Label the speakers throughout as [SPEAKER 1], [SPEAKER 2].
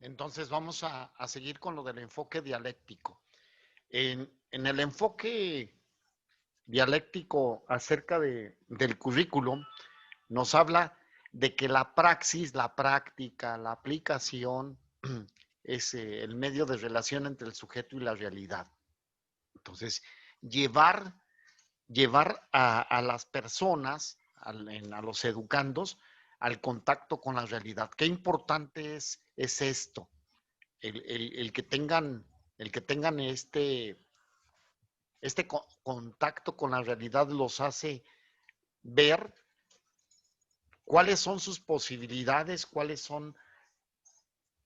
[SPEAKER 1] Entonces vamos a seguir con lo del enfoque dialéctico. En el enfoque dialéctico acerca del currículum, nos habla de que la praxis, la práctica, la aplicación es el medio de relación entre el sujeto y la realidad. Entonces, llevar, llevar a las personas, a los educandos, al contacto con la realidad. Qué importante es esto, el que tengan, este contacto con la realidad los hace ver cuáles son sus posibilidades, cuáles son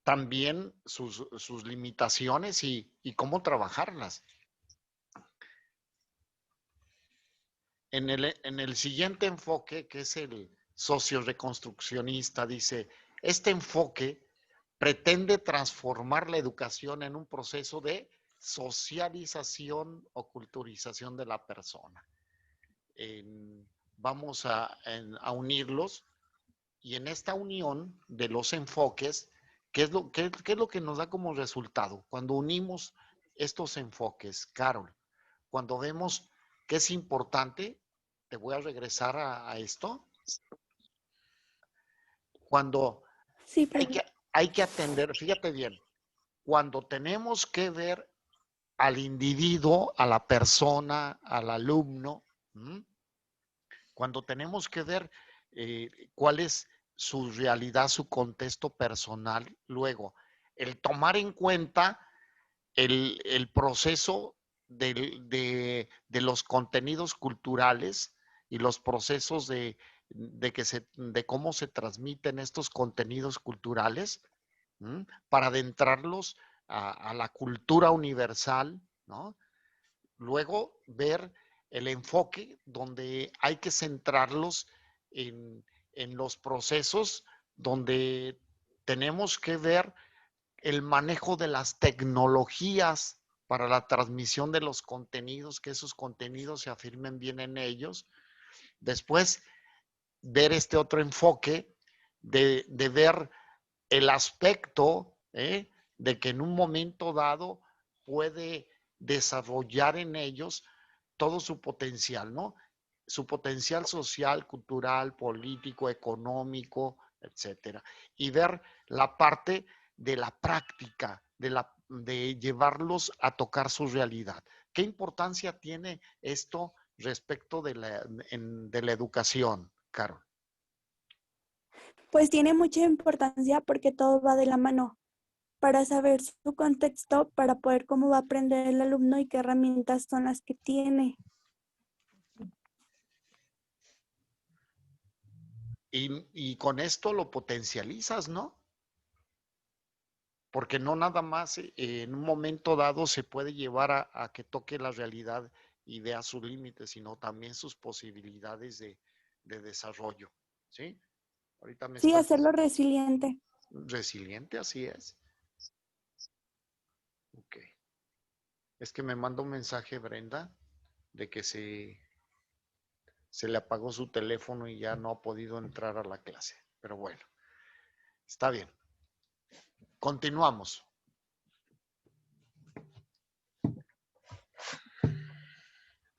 [SPEAKER 1] también sus limitaciones y cómo trabajarlas. En el siguiente enfoque, que es el socio-reconstruccionista, dice, este enfoque pretende transformar la educación en un proceso de socialización o culturización de la persona. Vamos a unirlos y en esta unión de los enfoques, qué es lo que nos da como resultado? Cuando unimos estos enfoques, Carol, cuando vemos que es importante, te voy a regresar a esto, cuando
[SPEAKER 2] Sí,
[SPEAKER 1] hay
[SPEAKER 2] profe.
[SPEAKER 1] que, hay que atender, fíjate bien, cuando tenemos que ver al individuo, a la persona, al alumno, ¿m? Cuando tenemos que ver cuál es su realidad, su contexto personal, luego el tomar en cuenta el proceso de los contenidos culturales y los procesos de cómo se transmiten estos contenidos culturales, ¿m? Para adentrarlos a la cultura universal, ¿no? Luego ver el enfoque donde hay que centrarlos en los procesos donde tenemos que ver el manejo de las tecnologías para la transmisión de los contenidos, que esos contenidos se afirmen bien en ellos. Después, ver este otro enfoque de ver el aspecto de que en un momento dado puede desarrollar en ellos todo su potencial, ¿no? Su potencial social, cultural, político, económico, etcétera. Y ver la parte de la práctica, de llevarlos a tocar su realidad. ¿Qué importancia tiene esto respecto de la educación, Carol?
[SPEAKER 2] Pues tiene mucha importancia porque todo va de la mano para saber su contexto, para poder cómo va a aprender el alumno y qué herramientas son las que tiene.
[SPEAKER 1] Y con esto lo potencializas, ¿no? Porque no nada más en un momento dado se puede llevar a que toque la realidad y vea sus límites, sino también sus posibilidades de desarrollo, ¿sí? Ahorita me
[SPEAKER 2] Sí,
[SPEAKER 1] estás
[SPEAKER 2] hacerlo resiliente.
[SPEAKER 1] resiliente, así es. Ok. Es que me manda un mensaje Brenda de que se le apagó su teléfono y ya no ha podido entrar a la clase. Pero bueno, está bien. Continuamos.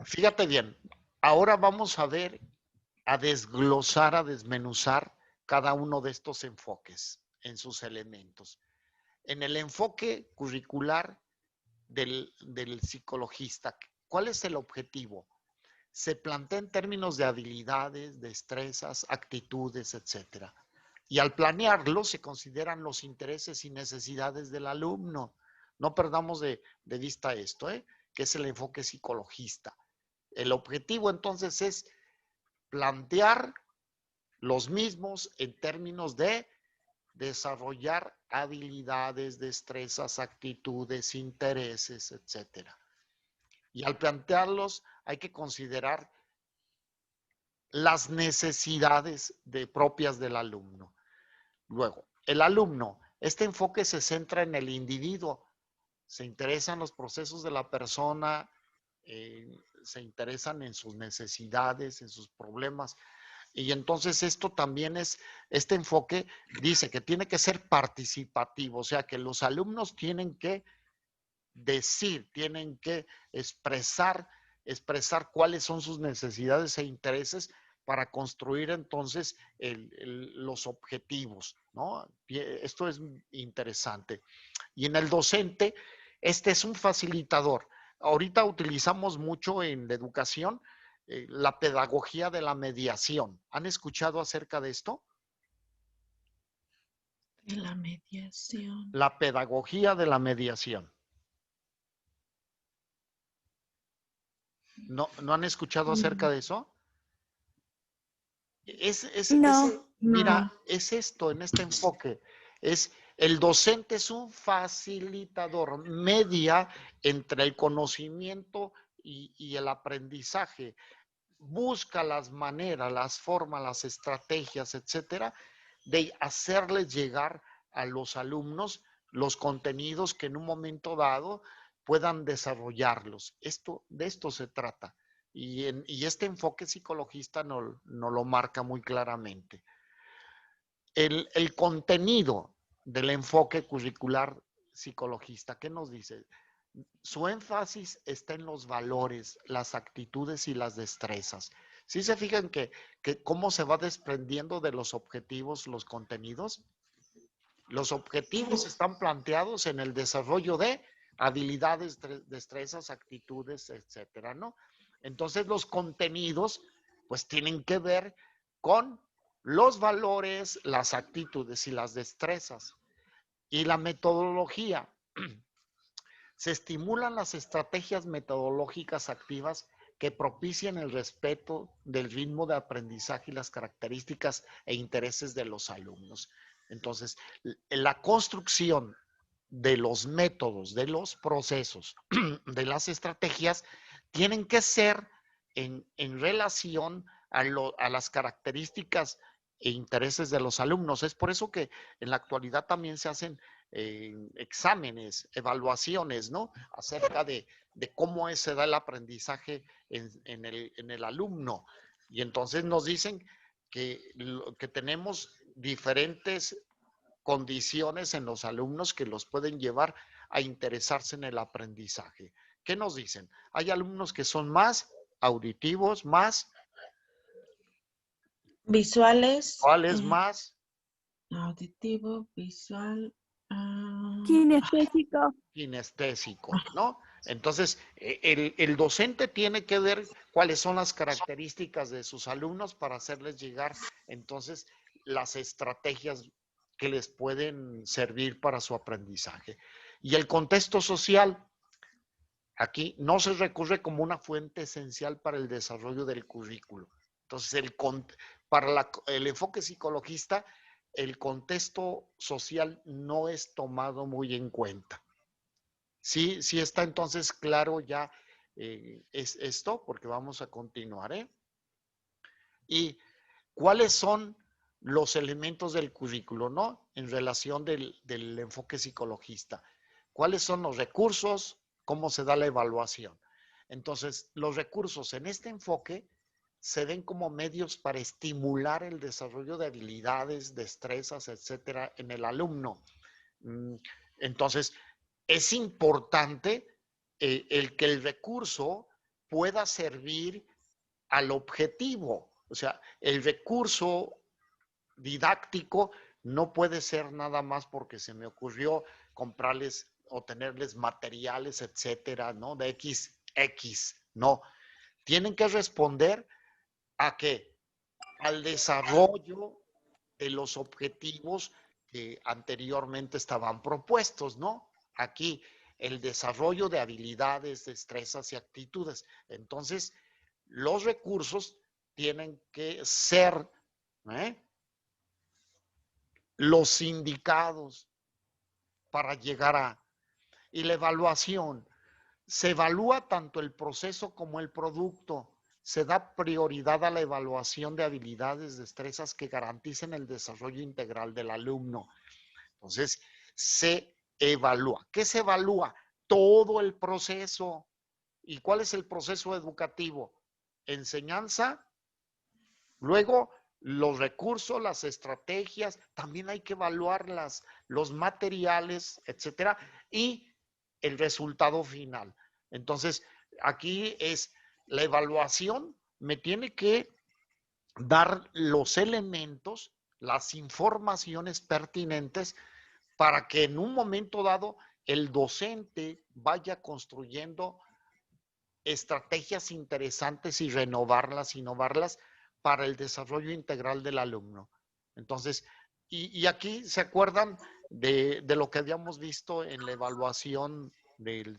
[SPEAKER 1] Fíjate bien, ahora vamos a ver, a desglosar, a desmenuzar cada uno de estos enfoques en sus elementos. En el enfoque curricular del psicologista, ¿cuál es el objetivo? Se plantea en términos de habilidades, destrezas, actitudes, etcétera. Y al planearlo se consideran los intereses y necesidades del alumno. No perdamos de vista esto, que es el enfoque psicologista. El objetivo entonces es plantear los mismos en términos de desarrollar habilidades, destrezas, actitudes, intereses, etcétera. Y al plantearlos hay que considerar las necesidades propias del alumno. Luego, el alumno, este enfoque se centra en el individuo, se interesan los procesos de la persona, se interesan en sus necesidades, en sus problemas. Y entonces esto también es, este enfoque dice que tiene que ser participativo, o sea, que los alumnos tienen que decir, tienen que expresar cuáles son sus necesidades e intereses para construir entonces los objetivos, ¿no? Esto es interesante. Y en el docente, este es un facilitador. Ahorita utilizamos mucho en la educación la pedagogía de la mediación. ¿Han escuchado acerca de esto?
[SPEAKER 3] De la mediación.
[SPEAKER 1] La pedagogía de la mediación. ¿No han escuchado acerca de eso?
[SPEAKER 2] No.
[SPEAKER 1] Mira,
[SPEAKER 3] No.
[SPEAKER 1] es esto, en este enfoque, el docente es un facilitador, media entre el conocimiento y el aprendizaje. Busca las maneras, las formas, las estrategias, etcétera, de hacerles llegar a los alumnos los contenidos que en un momento dado puedan desarrollarlos. De esto se trata. Y este enfoque psicologista no lo marca muy claramente. El contenido del enfoque curricular psicologista, ¿qué nos dice? Su énfasis está en los valores, las actitudes y las destrezas. ¿Sí se fijan que cómo se va desprendiendo de los objetivos los contenidos? Los objetivos están planteados en el desarrollo de habilidades, destrezas, actitudes, etcétera, ¿no? Entonces los contenidos pues tienen que ver con los valores, las actitudes y las destrezas. Y la metodología. Se estimulan las estrategias metodológicas activas que propician el respeto del ritmo de aprendizaje y las características e intereses de los alumnos. Entonces, la construcción de los métodos, de los procesos, de las estrategias, tienen que ser en relación a las características e intereses de los alumnos. Es por eso que en la actualidad también se hacen exámenes, evaluaciones, ¿no? Acerca de cómo se da el aprendizaje en el alumno. Y entonces nos dicen que tenemos diferentes condiciones en los alumnos que los pueden llevar a interesarse en el aprendizaje. ¿Qué nos dicen? Hay alumnos que son más auditivos, más
[SPEAKER 3] Visuales.
[SPEAKER 1] ¿cuáles más?
[SPEAKER 3] Auditivo, visual.
[SPEAKER 2] Kinestésico.
[SPEAKER 1] Kinestésico, ¿no? Entonces, el docente tiene que ver cuáles son las características de sus alumnos para hacerles llegar entonces las estrategias que les pueden servir para su aprendizaje. Y el contexto social, aquí no se recurre como una fuente esencial para el desarrollo del currículo. Entonces, para el enfoque psicologista, el contexto social no es tomado muy en cuenta. Sí, sí está entonces claro ya es esto, porque vamos a continuar, ¿eh? Y cuáles son los elementos del currículo, ¿no? En relación del enfoque psicologista. ¿Cuáles son los recursos? ¿Cómo se da la evaluación? Entonces, los recursos en este enfoque se ven como medios para estimular el desarrollo de habilidades, destrezas, etcétera, en el alumno. Entonces, es importante el que el recurso pueda servir al objetivo. O sea, el recurso didáctico no puede ser nada más porque se me ocurrió comprarles o tenerles materiales, etcétera, ¿no? De X. No. Tienen que responder a qué? Al desarrollo de los objetivos que anteriormente estaban propuestos, ¿no? Aquí, el desarrollo de habilidades, destrezas y actitudes. Entonces, los recursos tienen que ser los indicados para llegar a... Y la evaluación, se evalúa tanto el proceso como el producto. Se da prioridad a la evaluación de habilidades, destrezas que garanticen el desarrollo integral del alumno. Entonces, se evalúa. ¿Qué se evalúa? Todo el proceso. ¿Y cuál es el proceso educativo? Enseñanza, luego los recursos, las estrategias, también hay que evaluar los materiales, etcétera, y el resultado final. Entonces, aquí es la evaluación, me tiene que dar los elementos, las informaciones pertinentes para que en un momento dado el docente vaya construyendo estrategias interesantes y renovarlas, innovarlas para el desarrollo integral del alumno. Entonces, y aquí se acuerdan de lo que habíamos visto en la evaluación de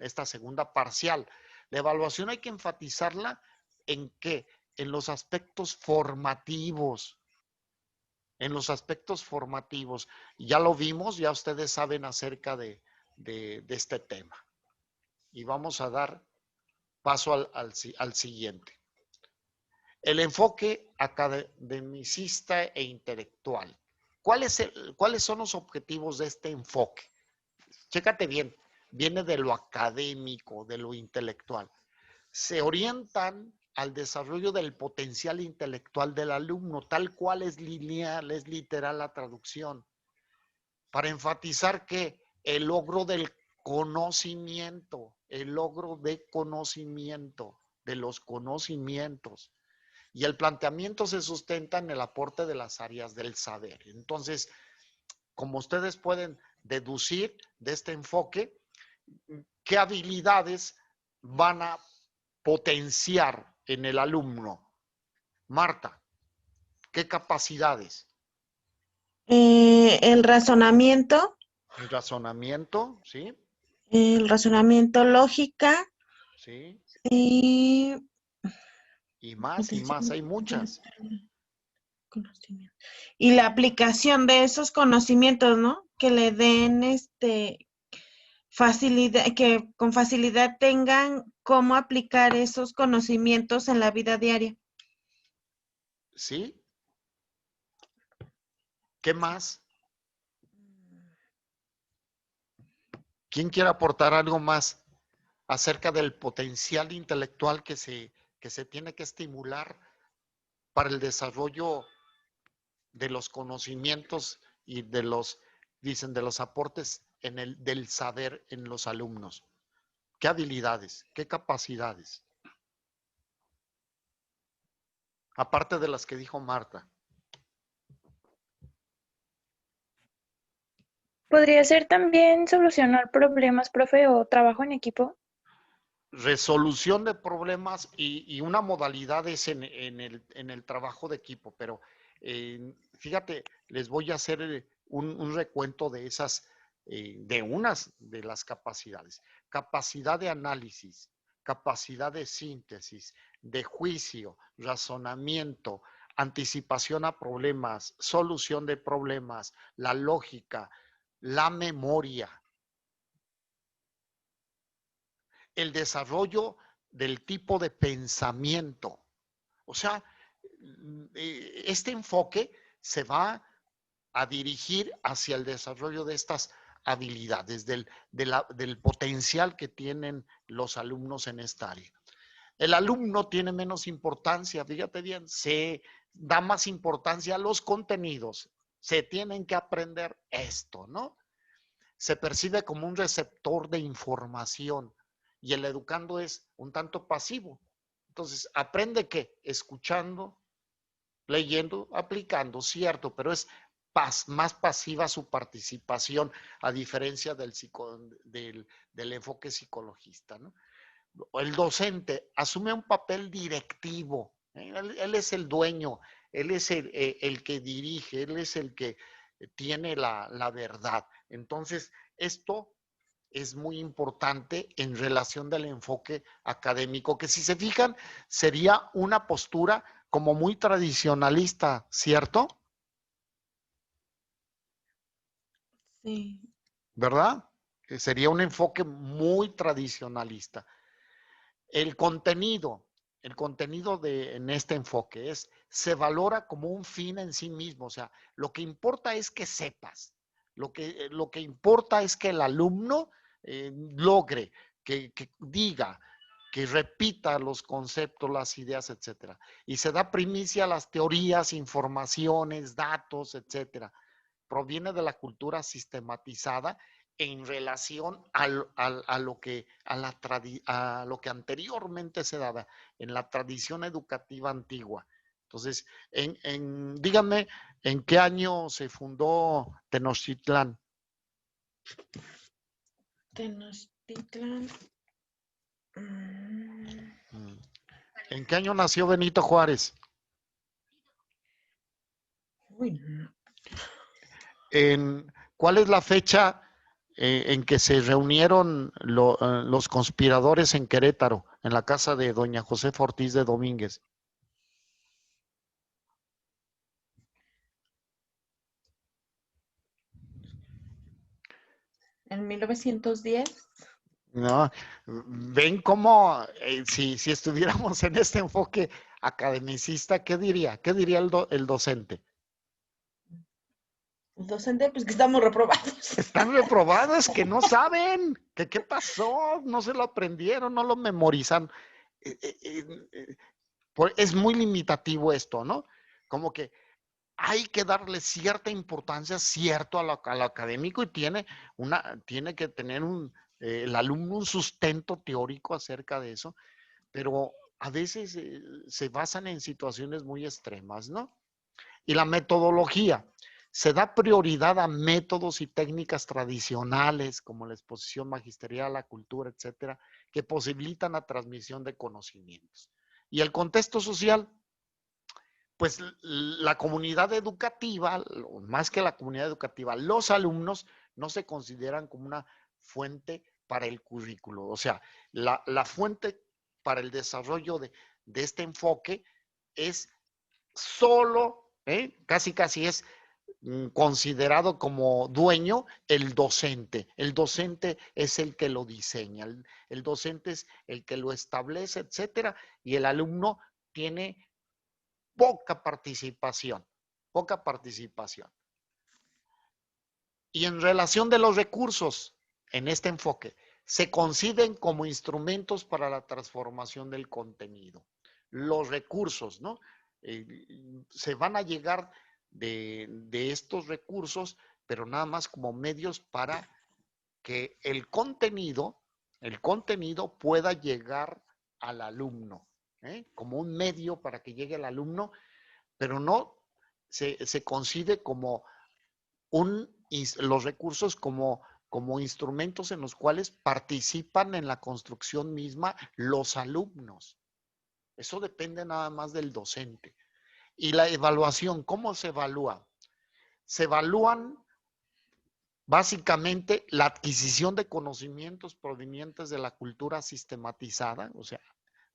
[SPEAKER 1] esta segunda parcial. La evaluación hay que enfatizarla en qué, en los aspectos formativos, en los aspectos formativos. Ya lo vimos, ya ustedes saben acerca de este tema. Y vamos a dar paso al siguiente. El enfoque academicista e intelectual. ¿Cuáles son los objetivos de este enfoque? Chécate bien, viene de lo académico, de lo intelectual. Se orientan al desarrollo del potencial intelectual del alumno, tal cual es lineal, es literal la traducción, para enfatizar que el logro del conocimiento, el logro de conocimiento, de los conocimientos. Y el planteamiento se sustenta en el aporte de las áreas del saber. Entonces, como ustedes pueden deducir de este enfoque, ¿qué habilidades van a potenciar en el alumno? Marta, ¿qué capacidades?
[SPEAKER 3] El razonamiento,
[SPEAKER 1] El razonamiento, ¿sí?
[SPEAKER 3] lógica
[SPEAKER 1] Sí.
[SPEAKER 3] y
[SPEAKER 1] Y más, hay muchas.
[SPEAKER 3] conocimiento. Y la aplicación de esos conocimientos, ¿no? Que le den facilidad, que con facilidad tengan cómo aplicar esos conocimientos en la vida diaria.
[SPEAKER 1] ¿Sí? ¿Qué más? ¿Quién quiere aportar algo más acerca del potencial intelectual que se tiene que estimular para el desarrollo de los conocimientos y dicen, de los aportes del saber en los alumnos? ¿Qué habilidades? ¿Qué capacidades? Aparte de las que dijo Marta.
[SPEAKER 2] ¿Podría ser también solucionar problemas, profe, o trabajo en equipo?
[SPEAKER 1] Resolución de problemas y una modalidad es en el trabajo de equipo, pero fíjate, les voy a hacer un recuento de esas, de unas de las capacidades. Capacidad de análisis, capacidad de síntesis, de juicio, razonamiento, anticipación a problemas, solución de problemas, la lógica, la memoria, el desarrollo del tipo de pensamiento. O sea, este enfoque se va a dirigir hacia el desarrollo de estas habilidades, del potencial que tienen los alumnos en esta área. El alumno tiene menos importancia, fíjate bien, se da más importancia a los contenidos. Se tienen que aprender esto, ¿no? Se percibe como un receptor de información y el educando es un tanto pasivo. Entonces, aprende que escuchando, leyendo, aplicando, cierto, pero es más pasiva su participación a diferencia del enfoque psicologista, ¿no? El docente asume un papel directivo, ¿eh? Él es el dueño, él es el que dirige, él es el que tiene la verdad. Entonces, esto es muy importante en relación del enfoque académico, que si se fijan, sería una postura como muy tradicionalista, ¿cierto?
[SPEAKER 3] Sí.
[SPEAKER 1] ¿Verdad? Que sería un enfoque muy tradicionalista. El contenido en este enfoque se valora como un fin en sí mismo, o sea, lo que importa es que sepas, lo que importa es que el alumno logre, que diga, que repita los conceptos, las ideas, etcétera. Y se da primicia a las teorías, informaciones, datos, etcétera. Proviene de la cultura sistematizada en relación a lo que anteriormente se daba en la tradición educativa antigua. Entonces, díganme, ¿en qué año se fundó Tenochtitlán?
[SPEAKER 3] Tenochtitlan.
[SPEAKER 1] ¿En qué año nació Benito Juárez?
[SPEAKER 3] Uy, no.
[SPEAKER 1] ¿Cuál es la fecha en que se reunieron los conspiradores en Querétaro, en la casa de doña Josefa Ortiz de Domínguez?
[SPEAKER 3] ¿En 1910?
[SPEAKER 1] No, ven cómo, si estuviéramos en este enfoque academicista, ¿qué diría? ¿Qué diría el docente?
[SPEAKER 3] El docente, pues que estamos reprobados.
[SPEAKER 1] Están reprobados, que no saben, que qué pasó, no se lo aprendieron, no lo memorizan. Es muy limitativo esto, ¿no? Como que hay que darle cierta importancia, cierto, a lo académico y tiene que tener el alumno un sustento teórico acerca de eso, pero a veces se basan en situaciones muy extremas, ¿no? Y la metodología. Se da prioridad a métodos y técnicas tradicionales como la exposición magisterial, la cultura, etcétera, que posibilitan la transmisión de conocimientos. Y el contexto social, pues la comunidad educativa, más que la comunidad educativa, los alumnos no se consideran como una fuente para el currículo. O sea, la fuente para el desarrollo de este enfoque es solo, casi es considerado como dueño el docente. El docente es el que lo diseña, el docente es el que lo establece, etcétera, y el alumno tiene poca participación, poca participación. Y en relación de los recursos, en este enfoque, se conciben como instrumentos para la transformación del contenido. Los recursos, ¿no? Se van a llegar de estos recursos, pero nada más como medios para que el contenido pueda llegar al alumno, como un medio para que llegue al alumno, pero no se concibe como los recursos como instrumentos en los cuales participan en la construcción misma los alumnos. Eso depende nada más del docente. Y la evaluación, ¿cómo se evalúa? Se evalúan básicamente la adquisición de conocimientos provenientes de la cultura sistematizada, o sea,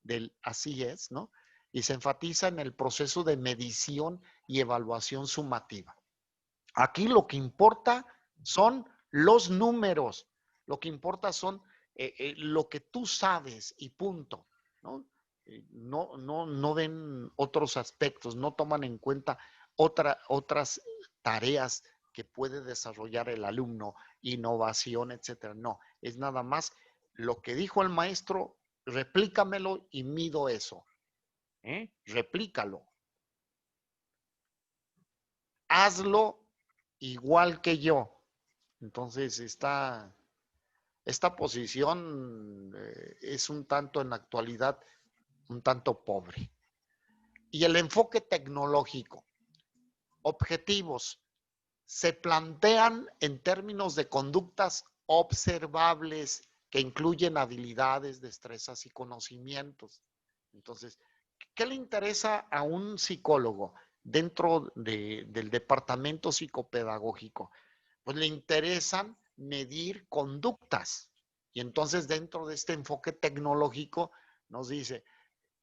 [SPEAKER 1] del así es, ¿no? Y se enfatiza en el proceso de medición y evaluación sumativa. Aquí lo que importa son los números, lo que importa son lo que tú sabes y punto, ¿no? No ven otros aspectos, no toman en cuenta otras tareas que puede desarrollar el alumno, innovación, etcétera. No, es nada más lo que dijo el maestro, replícamelo y mido eso. Replícalo. Hazlo igual que yo. Entonces, esta posición es un tanto en la actualidad, un tanto pobre. Y el enfoque tecnológico. Objetivos. Se plantean en términos de conductas observables que incluyen habilidades, destrezas y conocimientos. Entonces, ¿qué le interesa a un psicólogo dentro del departamento psicopedagógico? Pues le interesan medir conductas. Y entonces dentro de este enfoque tecnológico nos dice,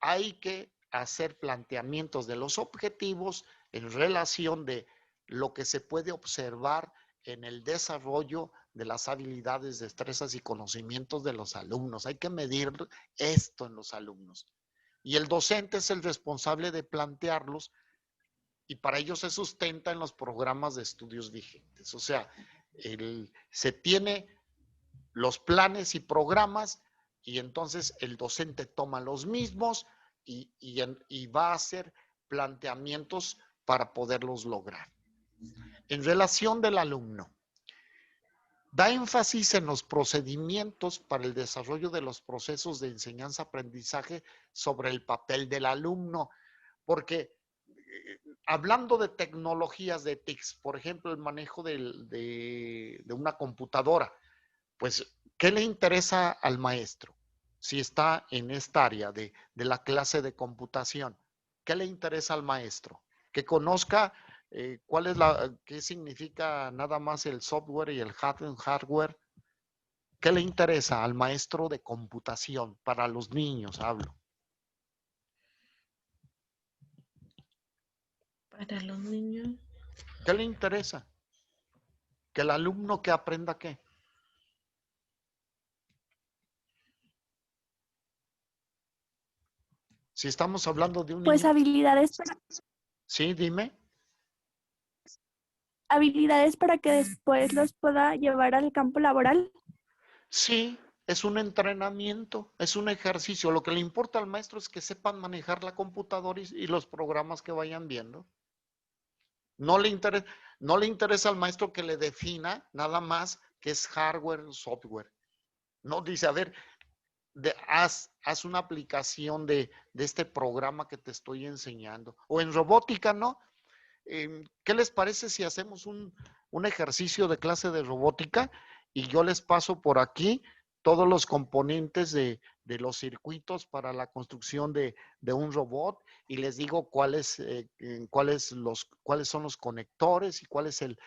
[SPEAKER 1] hay que hacer planteamientos de los objetivos en relación de lo que se puede observar en el desarrollo de las habilidades, destrezas y conocimientos de los alumnos. Hay que medir esto en los alumnos. Y el docente es el responsable de plantearlos y para ello se sustenta en los programas de estudios vigentes. O sea, se tiene los planes y programas y entonces el docente toma los mismos y va a hacer planteamientos para poderlos lograr. En relación del alumno, da énfasis en los procedimientos para el desarrollo de los procesos de enseñanza-aprendizaje sobre el papel del alumno, porque hablando de tecnologías de TICs, por ejemplo, el manejo de una computadora, pues, ¿qué le interesa al maestro? Si está en esta área de la clase de computación, ¿qué le interesa al maestro? Que conozca qué significa nada más el software y el hardware. ¿Qué le interesa al maestro de computación? Para los niños hablo.
[SPEAKER 3] Para los niños.
[SPEAKER 1] ¿Qué le interesa? Que el alumno que aprenda qué. Si estamos hablando de un
[SPEAKER 2] Pues
[SPEAKER 1] niño. Sí, dime.
[SPEAKER 2] Habilidades para que después los pueda llevar al campo laboral.
[SPEAKER 1] Sí, es un entrenamiento, es un ejercicio. Lo que le importa al maestro es que sepan manejar la computadora y los programas que vayan viendo. No le interesa al maestro que le defina nada más qué es hardware, software. No, dice, a ver, haz una aplicación de este programa que te estoy enseñando. O en robótica, ¿no? ¿Qué les parece si hacemos un ejercicio de clase de robótica y yo les paso por aquí todos los componentes de los circuitos para la construcción de un robot y les digo cuáles son los conectores y cuál es el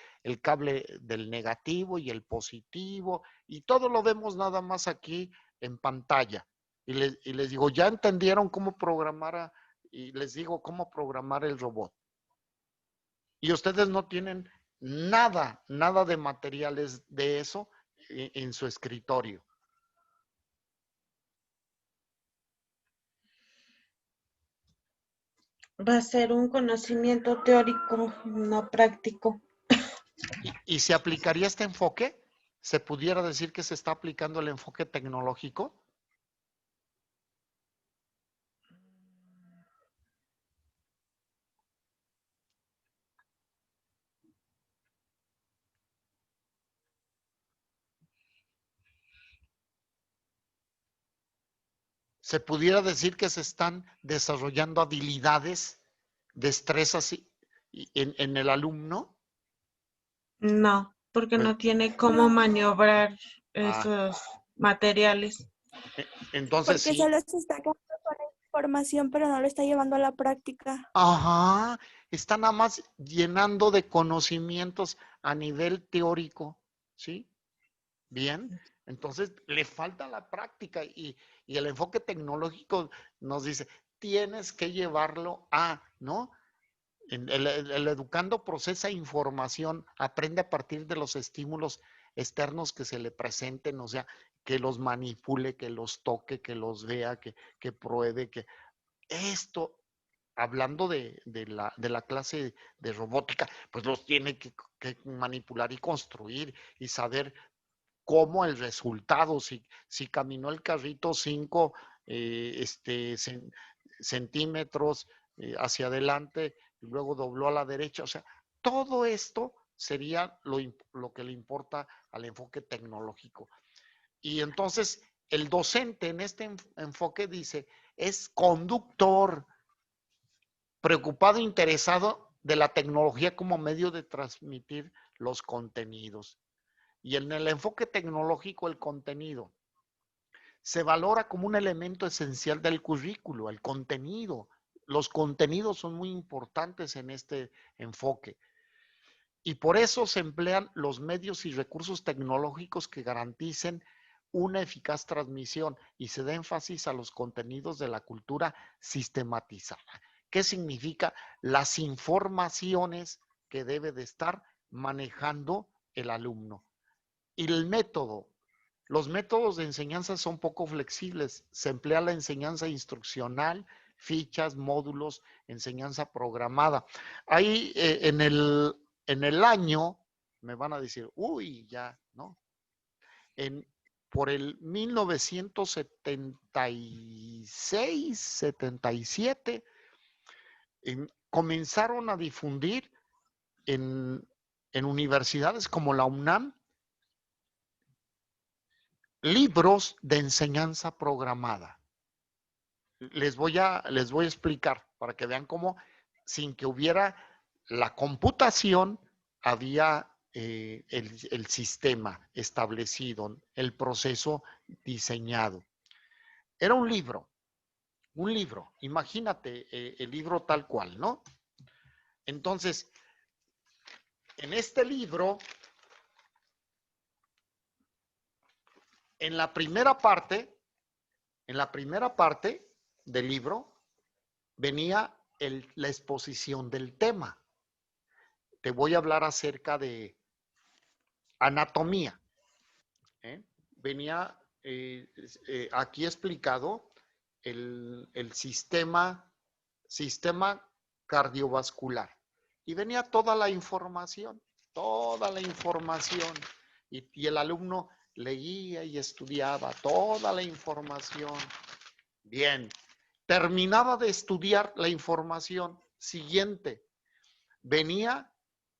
[SPEAKER 1] cable del negativo y el positivo y todo lo vemos nada más aquí en pantalla y les digo, ¿ya entendieron cómo programar? Y les digo cómo programar el robot. Y ustedes no tienen nada de materiales de eso en su escritorio.
[SPEAKER 3] Va a ser un conocimiento teórico, no práctico.
[SPEAKER 1] ¿Y se aplicaría este enfoque? ¿Se pudiera decir que se está aplicando el enfoque tecnológico? ¿Se pudiera decir que se están desarrollando habilidades, destrezas en el alumno?
[SPEAKER 3] No, porque
[SPEAKER 1] Pues,
[SPEAKER 3] no tiene cómo maniobrar
[SPEAKER 1] ah,
[SPEAKER 3] esos materiales.
[SPEAKER 1] entonces
[SPEAKER 2] Porque
[SPEAKER 1] sí.
[SPEAKER 2] solo se está quedando con la información, pero no lo está llevando a la práctica.
[SPEAKER 1] Ajá, está nada más llenando de conocimientos a nivel teórico, ¿sí? Bien, entonces le falta la práctica y el enfoque tecnológico nos dice, tienes que llevarlo a, ¿no? El educando procesa información, aprende a partir de los estímulos externos que se le presenten, o sea, que los manipule, que los toque, que los vea, que pruebe, que esto, hablando de la clase de robótica, pues los tiene que manipular y construir y saber cómo el resultado, si caminó el carrito 5 centímetros hacia adelante y luego dobló a la derecha, o sea, todo esto sería lo que le importa al enfoque tecnológico. Y entonces el docente en este enfoque dice, es conductor, preocupado, interesado de la tecnología como medio de transmitir los contenidos. Y en el enfoque tecnológico, el contenido se valora como un elemento esencial del currículo, el contenido. Los contenidos son muy importantes en este enfoque. Y por eso se emplean los medios y recursos tecnológicos que garanticen una eficaz transmisión y se da énfasis a los contenidos de la cultura sistematizada. ¿Qué significa? Las informaciones que debe de estar manejando el alumno. Y el método. Los métodos de enseñanza son poco flexibles. Se emplea la enseñanza instruccional, fichas, módulos, enseñanza programada. Ahí en el año me van a decir, uy, ya, ¿no? por el 1976, 77, comenzaron a difundir en universidades como la UNAM libros de enseñanza programada. Les voy a explicar para que vean cómo sin que hubiera la computación había el sistema establecido, el proceso diseñado. Era un libro, imagínate el libro tal cual, ¿no? Entonces, en este libro, en la primera parte del libro, venía la exposición del tema. Te voy a hablar acerca de anatomía. Venía aquí explicado el sistema cardiovascular. Y venía toda la información. Y el alumno leía y estudiaba toda la información. Bien, terminaba de estudiar la información. Siguiente, venía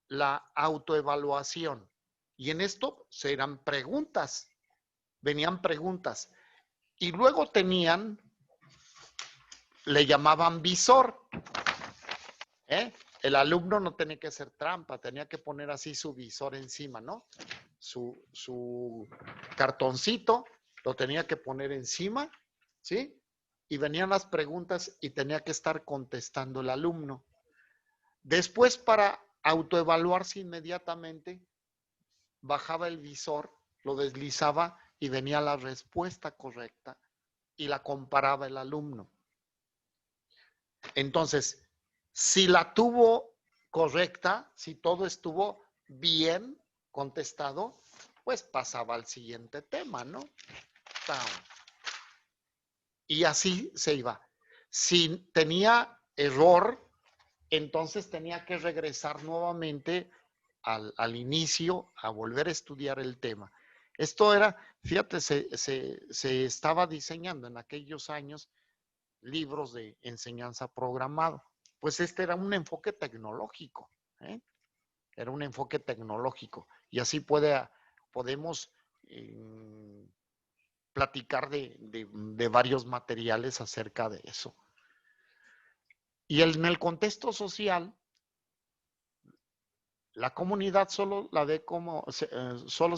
[SPEAKER 1] la autoevaluación. Y en esto eran preguntas. Venían preguntas. Y luego le llamaban visor. El alumno no tenía que hacer trampa, tenía que poner así su visor encima, ¿no? Su cartoncito lo tenía que poner encima, ¿sí? Y venían las preguntas y tenía que estar contestando el alumno. Después, para autoevaluarse inmediatamente, bajaba el visor, lo deslizaba y venía la respuesta correcta y la comparaba el alumno. Entonces, si la tuvo correcta, si todo estuvo bien contestado, pues pasaba al siguiente tema, ¿no? Y así se iba. Si tenía error, entonces tenía que regresar nuevamente al inicio a volver a estudiar el tema. Esto era, fíjate, se estaba diseñando en aquellos años libros de enseñanza programado. Pues este era un enfoque tecnológico, ¿eh? Era un enfoque tecnológico. Y así podemos platicar de varios materiales acerca de eso. Y en el contexto social, la comunidad solo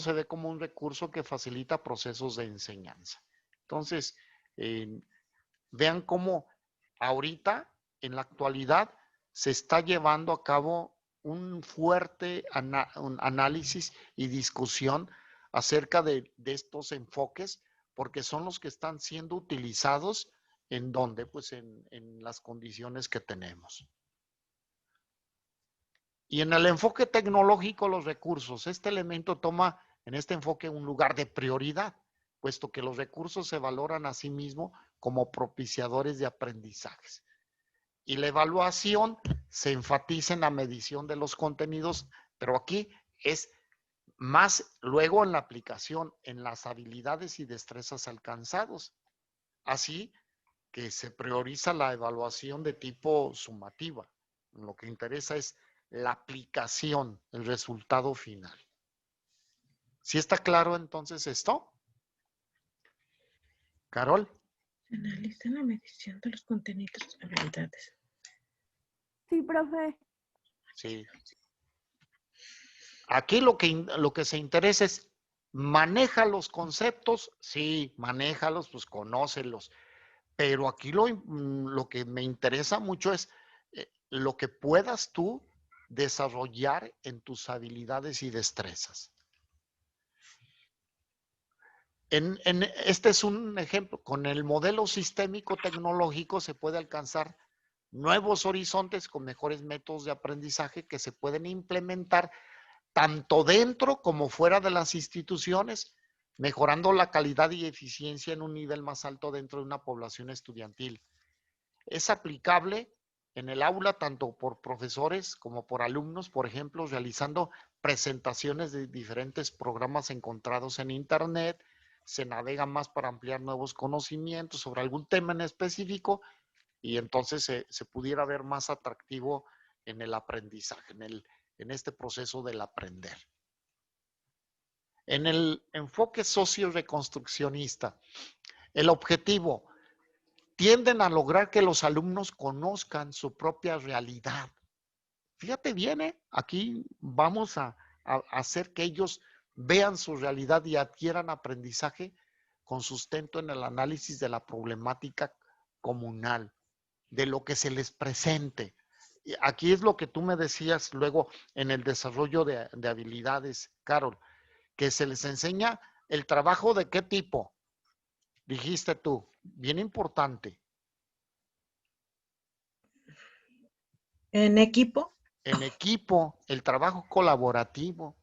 [SPEAKER 1] se ve como un recurso que facilita procesos de enseñanza. Entonces, vean cómo ahorita, en la actualidad, se está llevando a cabo un fuerte un análisis y discusión acerca de estos enfoques, porque son los que están siendo utilizados en donde, pues en las condiciones que tenemos. Y en el enfoque tecnológico, los recursos, este elemento toma en este enfoque un lugar de prioridad, puesto que los recursos se valoran a sí mismos como propiciadores de aprendizajes. Y la evaluación se enfatiza en la medición de los contenidos, pero aquí es más luego en la aplicación, en las habilidades y destrezas alcanzados. Así que se prioriza la evaluación de tipo sumativa. Lo que interesa es la aplicación, el resultado final. ¿Sí está claro entonces esto? Carol.
[SPEAKER 3] Se analiza la medición de los contenidos y habilidades.
[SPEAKER 2] Sí, profe.
[SPEAKER 1] Sí. Aquí lo que se interesa es, ¿maneja los conceptos? Sí, manéjalos, pues conócelos. Pero aquí lo que me interesa mucho es lo que puedas tú desarrollar en tus habilidades y destrezas. Este es un ejemplo. Con el modelo sistémico tecnológico se puede alcanzar nuevos horizontes con mejores métodos de aprendizaje que se pueden implementar tanto dentro como fuera de las instituciones, mejorando la calidad y eficiencia en un nivel más alto dentro de una población estudiantil. Es aplicable en el aula tanto por profesores como por alumnos, por ejemplo, realizando presentaciones de diferentes programas encontrados en Internet, se navega más para ampliar nuevos conocimientos sobre algún tema en específico y entonces se pudiera ver más atractivo en el aprendizaje, en este proceso del aprender. En el enfoque socio-reconstruccionista, el objetivo, tienden a lograr que los alumnos conozcan su propia realidad. Fíjate bien, aquí vamos a hacer que ellos vean su realidad y adquieran aprendizaje con sustento en el análisis de la problemática comunal, de lo que se les presente. Y aquí es lo que tú me decías luego en el desarrollo de habilidades, Carol, que se les enseña el trabajo de qué tipo, dijiste tú, bien importante.
[SPEAKER 3] ¿En equipo?
[SPEAKER 1] En equipo, el trabajo colaborativo.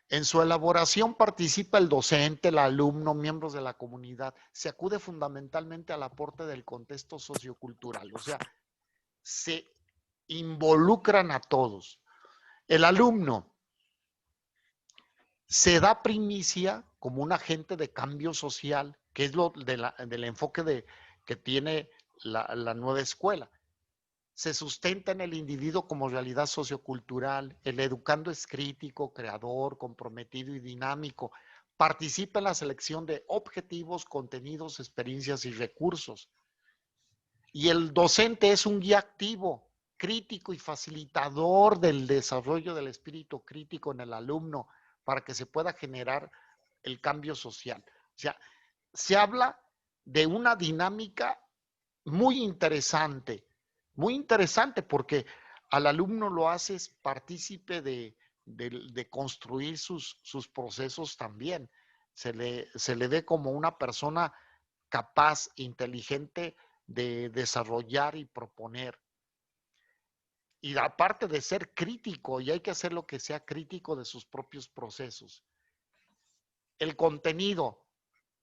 [SPEAKER 1] En su elaboración participa el docente, el alumno, miembros de la comunidad. Se acude fundamentalmente al aporte del contexto sociocultural, o sea, se involucran a todos. El alumno se da primicia como un agente de cambio social, que es lo del enfoque que tiene la nueva escuela. Se sustenta en el individuo como realidad sociocultural. El educando es crítico, creador, comprometido y dinámico. Participa en la selección de objetivos, contenidos, experiencias y recursos. Y el docente es un guía activo, crítico y facilitador del desarrollo del espíritu crítico en el alumno para que se pueda generar el cambio social. O sea, se habla de una dinámica muy interesante porque al alumno lo haces partícipe de construir sus procesos también. Se le ve como una persona capaz, inteligente de desarrollar y proponer. Y aparte de ser crítico, y hay que hacer lo que sea crítico de sus propios procesos. El contenido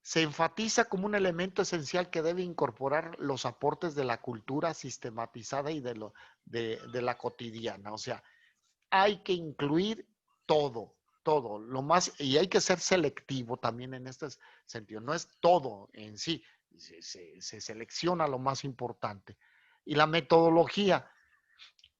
[SPEAKER 1] se enfatiza como un elemento esencial que debe incorporar los aportes de la cultura sistematizada y de la cotidiana. O sea, hay que incluir todo, lo más, y hay que ser selectivo también en este sentido. No es todo en sí, se selecciona lo más importante. Y la metodología,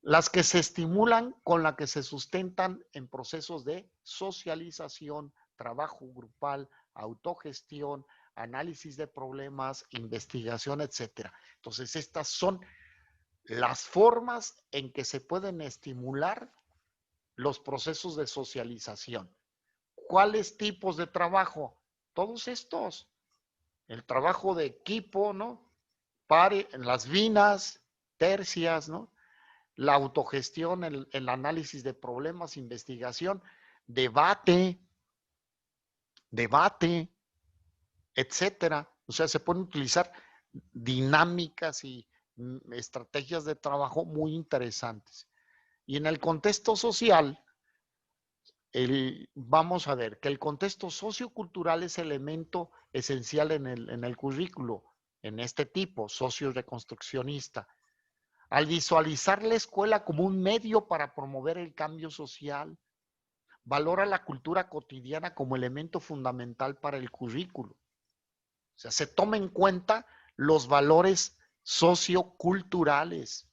[SPEAKER 1] las que se estimulan con la que se sustentan en procesos de socialización, trabajo grupal, autogestión, análisis de problemas, investigación, etcétera. Entonces, estas son las formas en que se pueden estimular los procesos de socialización. ¿Cuáles tipos de trabajo? Todos estos. El trabajo de equipo, ¿no? En las binas, tercias, ¿no? La autogestión, el análisis de problemas, investigación, debate, etcétera. O sea, se pueden utilizar dinámicas y estrategias de trabajo muy interesantes. Y en el contexto social, vamos a ver que el contexto sociocultural es elemento esencial en el currículo, en este tipo, socio-reconstruccionista. Al visualizar la escuela como un medio para promover el cambio social, valora la cultura cotidiana como elemento fundamental para el currículo. O sea, se toma en cuenta los valores socioculturales.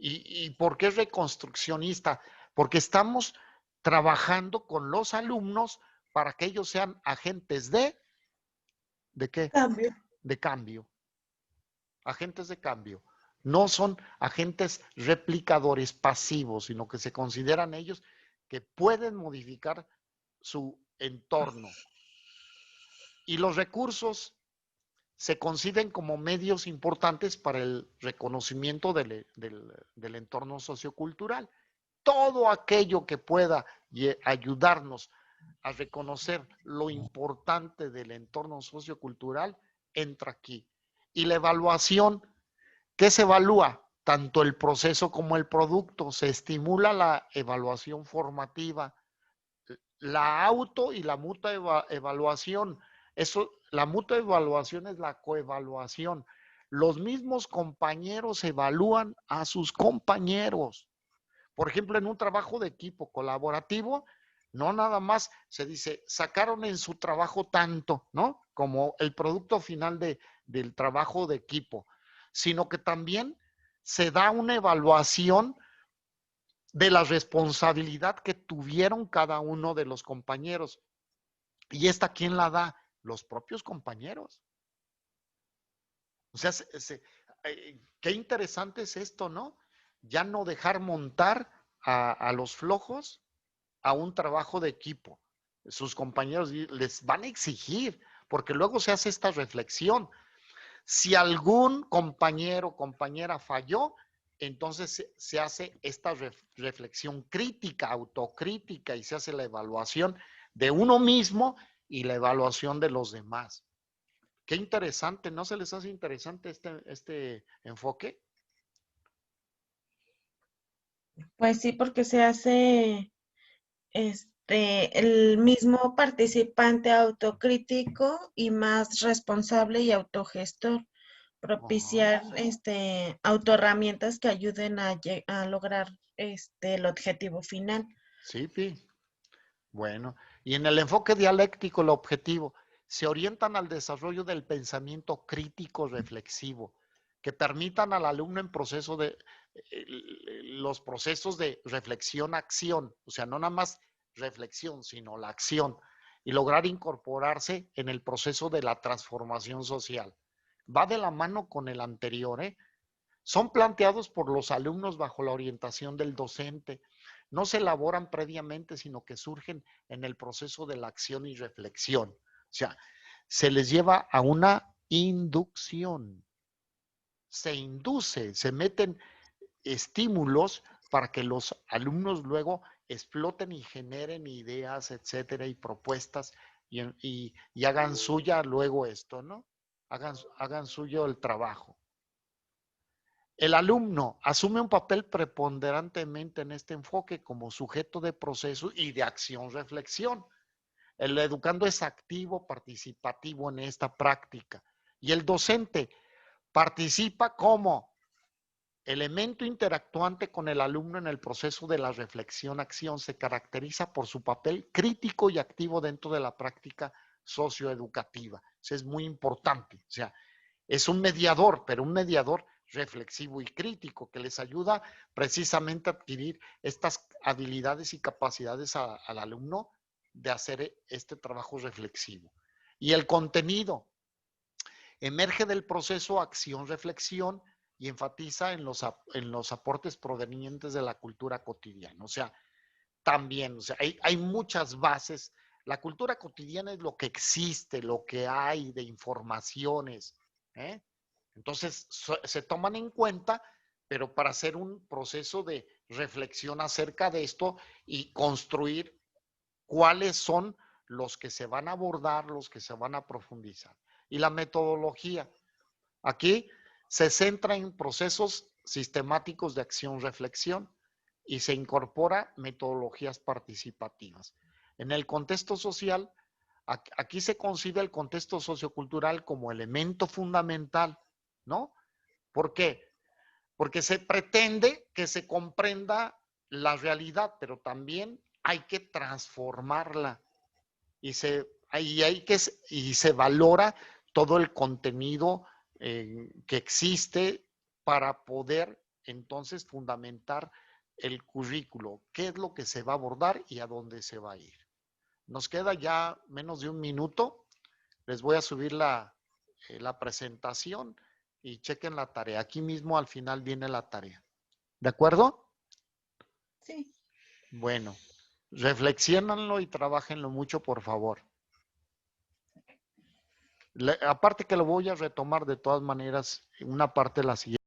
[SPEAKER 1] ¿Y por qué es reconstruccionista? Porque estamos trabajando con los alumnos para que ellos sean agentes ¿de qué?
[SPEAKER 3] Cambio.
[SPEAKER 1] De cambio. Agentes de cambio. No son agentes replicadores pasivos, sino que se consideran ellos que pueden modificar su entorno. Y los recursos se conciben como medios importantes para el reconocimiento del entorno sociocultural. Todo aquello que pueda ayudarnos a reconocer lo importante del entorno sociocultural entra aquí. Y la evaluación, ¿qué se evalúa? Tanto el proceso como el producto. Se estimula la evaluación formativa, la auto y la mutua evaluación. Eso, la mutua evaluación es la coevaluación. Los mismos compañeros evalúan a sus compañeros. Por ejemplo, en un trabajo de equipo colaborativo, No nada más se dice, sacaron en su trabajo tanto, ¿no? Como el producto final del trabajo de equipo, sino que también se da una evaluación de la responsabilidad que tuvieron cada uno de los compañeros. ¿Y esta quién la da? Los propios compañeros. O sea, qué interesante es esto, ¿no? Ya no dejar montar a los flojos a un trabajo de equipo. Sus compañeros les van a exigir, porque luego se hace esta reflexión. Si algún compañero o compañera falló, entonces se hace esta reflexión crítica, autocrítica, y se hace la evaluación de uno mismo y la evaluación de los demás. Qué interesante, ¿no se les hace interesante este enfoque?
[SPEAKER 3] Pues sí, porque se hace el mismo participante autocrítico y más responsable y autogestor, propiciar autoherramientas que ayuden a lograr el objetivo final.
[SPEAKER 1] Sí, Pi. Bueno, y en el enfoque dialéctico, el objetivo, se orientan al desarrollo del pensamiento crítico reflexivo, que permitan al alumno en proceso de los procesos de reflexión-acción, o sea, no nada más reflexión, sino la acción, y lograr incorporarse en el proceso de la transformación social. Va de la mano con el anterior, ¿eh? Son planteados por los alumnos bajo la orientación del docente. No se elaboran previamente, sino que surgen en el proceso de la acción y reflexión. O sea, se les lleva a una inducción. Se induce, se meten estímulos para que los alumnos luego exploten y generen ideas, etcétera, y propuestas y hagan suya luego esto, ¿no? Hagan suyo el trabajo. El alumno asume un papel preponderantemente en este enfoque como sujeto de proceso y de acción-reflexión. El educando es activo, participativo en esta práctica. Y el docente participa como elemento interactuante con el alumno en el proceso de la reflexión-acción. Se caracteriza por su papel crítico y activo dentro de la práctica socioeducativa. Eso es muy importante. O sea, es un mediador, pero un mediador reflexivo y crítico que les ayuda precisamente a adquirir estas habilidades y capacidades al alumno de hacer este trabajo reflexivo. Y el contenido emerge del proceso acción-reflexión y enfatiza en los aportes provenientes de la cultura cotidiana. O sea, también, o sea, hay muchas bases. La cultura cotidiana es lo que existe, lo que hay de informaciones, ¿eh? Entonces, se toman en cuenta, pero para hacer un proceso de reflexión acerca de esto y construir cuáles son los que se van a abordar, los que se van a profundizar. Y la metodología, aquí se centra en procesos sistemáticos de acción-reflexión y se incorpora metodologías participativas. En el contexto social, aquí se concibe el contexto sociocultural como elemento fundamental, ¿no? ¿Por qué? Porque se pretende que se comprenda la realidad, pero también hay que transformarla y se valora todo el contenido que existe para poder entonces fundamentar el currículo, qué es lo que se va a abordar y a dónde se va a ir. Nos queda ya menos de un minuto. Les voy a subir la presentación y chequen la tarea. Aquí mismo al final viene la tarea. ¿De acuerdo?
[SPEAKER 3] Sí.
[SPEAKER 1] Bueno, reflexiónenlo y trabajenlo mucho, por favor. Aparte que lo voy a retomar de todas maneras, una parte de la siguiente.